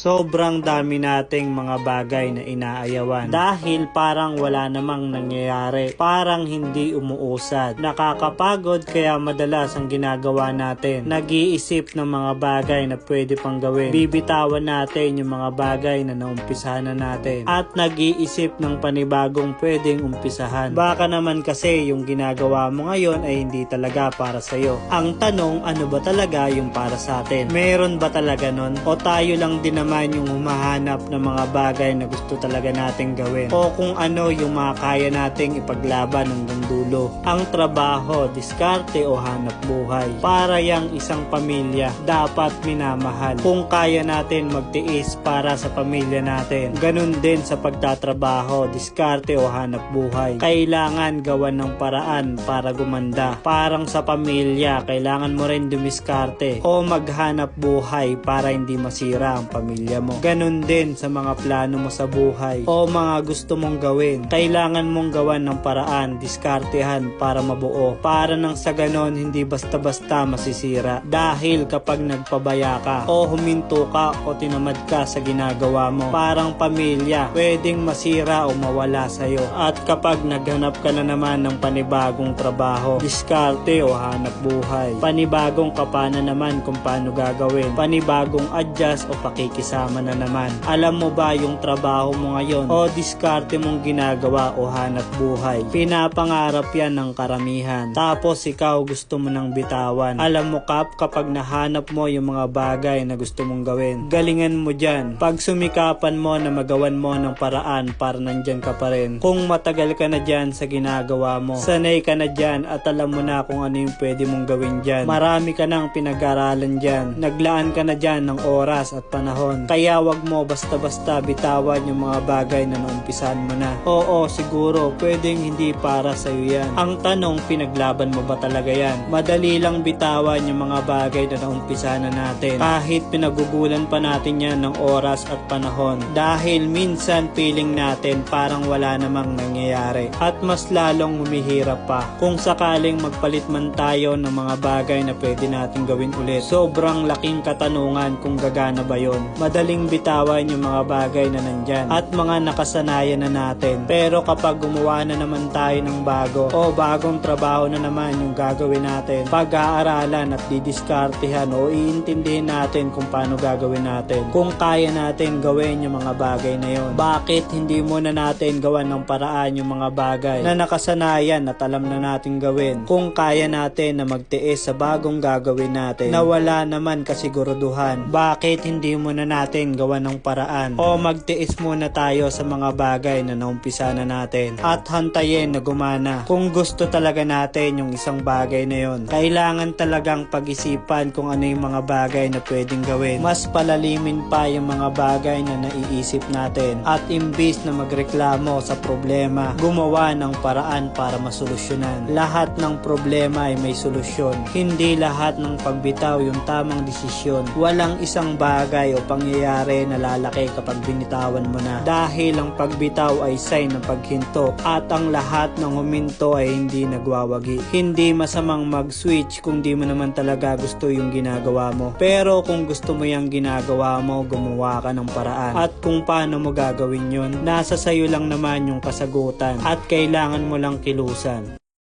Sobrang dami nating mga bagay na inaayawan dahil parang wala namang nangyayari, parang hindi umuusad. Nakakapagod kaya madalas ang ginagawa natin, nag-iisip ng mga bagay na pwede pang gawin. Bibitawan natin yung mga bagay na naumpisahan na natin at nag-iisip ng panibagong pwedeng umpisahan. Baka naman kasi yung ginagawa mo ngayon ay hindi talaga para sa'yo. Ang tanong, ano ba talaga yung para sa atin? Meron ba talaga nun? O tayo lang din naman yung humahanap ng mga bagay na gusto talaga nating gawin o kung ano yung mga kaya nating ipaglaban hanggang dulo. Ang trabaho, diskarte o hanap buhay para yang isang pamilya dapat minamahal. Kung kaya natin magtiis para sa pamilya natin, ganun din sa pagtatrabaho, diskarte o hanap buhay. Kailangan gawan ng paraan para gumanda. Parang sa pamilya, kailangan mo rin dumiskarte o maghanap buhay para hindi masira ang pamilya mo. Ganon din sa mga plano mo sa buhay o mga gusto mong gawin. Kailangan mong gawan ng paraan, diskartehan para mabuo. Para nang sa ganon hindi basta-basta masisira. Dahil kapag nagpabaya ka o huminto ka o tinamad ka sa ginagawa mo, parang pamilya, pwedeng masira o mawala sa'yo. At kapag naghanap ka na naman ng panibagong trabaho, diskarte o hanap buhay, panibagong kapana naman kung paano gagawin, panibagong adjust o pakikisama na naman. Alam mo ba yung trabaho mo ngayon o diskarte mong ginagawa o hanap buhay? Pinapangarap yan ng karamihan. Tapos ikaw gusto mo nang bitawan. Alam mo kapag nahanap mo yung mga bagay na gusto mong gawin, galingan mo dyan. Pag sumikapan mo na magawan mo ng paraan para nandyan ka pa rin. Kung matagal ka na dyan sa ginagawa mo, sanay ka na dyan at alam mo na kung ano yung pwede mong gawin dyan. Marami ka nang pinag-aralan dyan. Naglaan ka na dyan ng oras at panahon. Kaya wag mo basta-basta bitawan yung mga bagay na naumpisahan mo na. Oo, siguro, pwedeng hindi para sa'yo yan. Ang tanong, pinaglaban mo ba talaga yan? Madali lang bitawan yung mga bagay na naumpisahan na natin. Kahit pinagugulan pa natin yan ng oras at panahon. Dahil minsan feeling natin parang wala namang nangyayari. At mas lalong humihirap pa. Kung sakaling magpalit man tayo ng mga bagay na pwede natin gawin ulit, sobrang laking katanungan kung gagana ba yun. Madaling bitawan yung mga bagay na nandyan at mga nakasanayan na natin. Pero kapag gumawa na naman tayo ng bago o bagong trabaho na naman yung gagawin natin, pag-aaralan at didiskartehan o iintindihin natin kung paano gagawin natin. Kung kaya natin gawin yung mga bagay na yun, bakit hindi muna natin gawan ng paraan yung mga bagay na nakasanayan at alam na natin gawin? Kung kaya natin na magtiis sa bagong gagawin natin na wala naman kasiguruduhan, bakit hindi muna natin gawan ng paraan o magtiis muna tayo sa mga bagay na naumpisa na natin at hantayin na gumana? Kung gusto talaga natin yung isang bagay na yun, kailangan talagang pag-isipan kung ano yung mga bagay na pwedeng gawin. Mas palalimin pa yung mga bagay na naiisip natin at imbis na magreklamo sa problema, gumawa ng paraan para masolusyonan. Lahat ng problema ay may solusyon. Hindi lahat ng pagbitaw yung tamang desisyon. Walang isang bagay o pangyayari na lalaki kapag binitawan mo na. Dahil ang pagbitaw ay sign ng paghinto at ang lahat ng huminto ay hindi nagwawagi. Hindi masamang mag-switch kung di mo naman talaga gusto yung ginagawa mo. Pero kung gusto mo yung ginagawa mo, gumawa ka ng paraan. At kung paano mo gagawin yun, nasa sayo lang naman yung kasagutan at kailangan mo lang kilusan.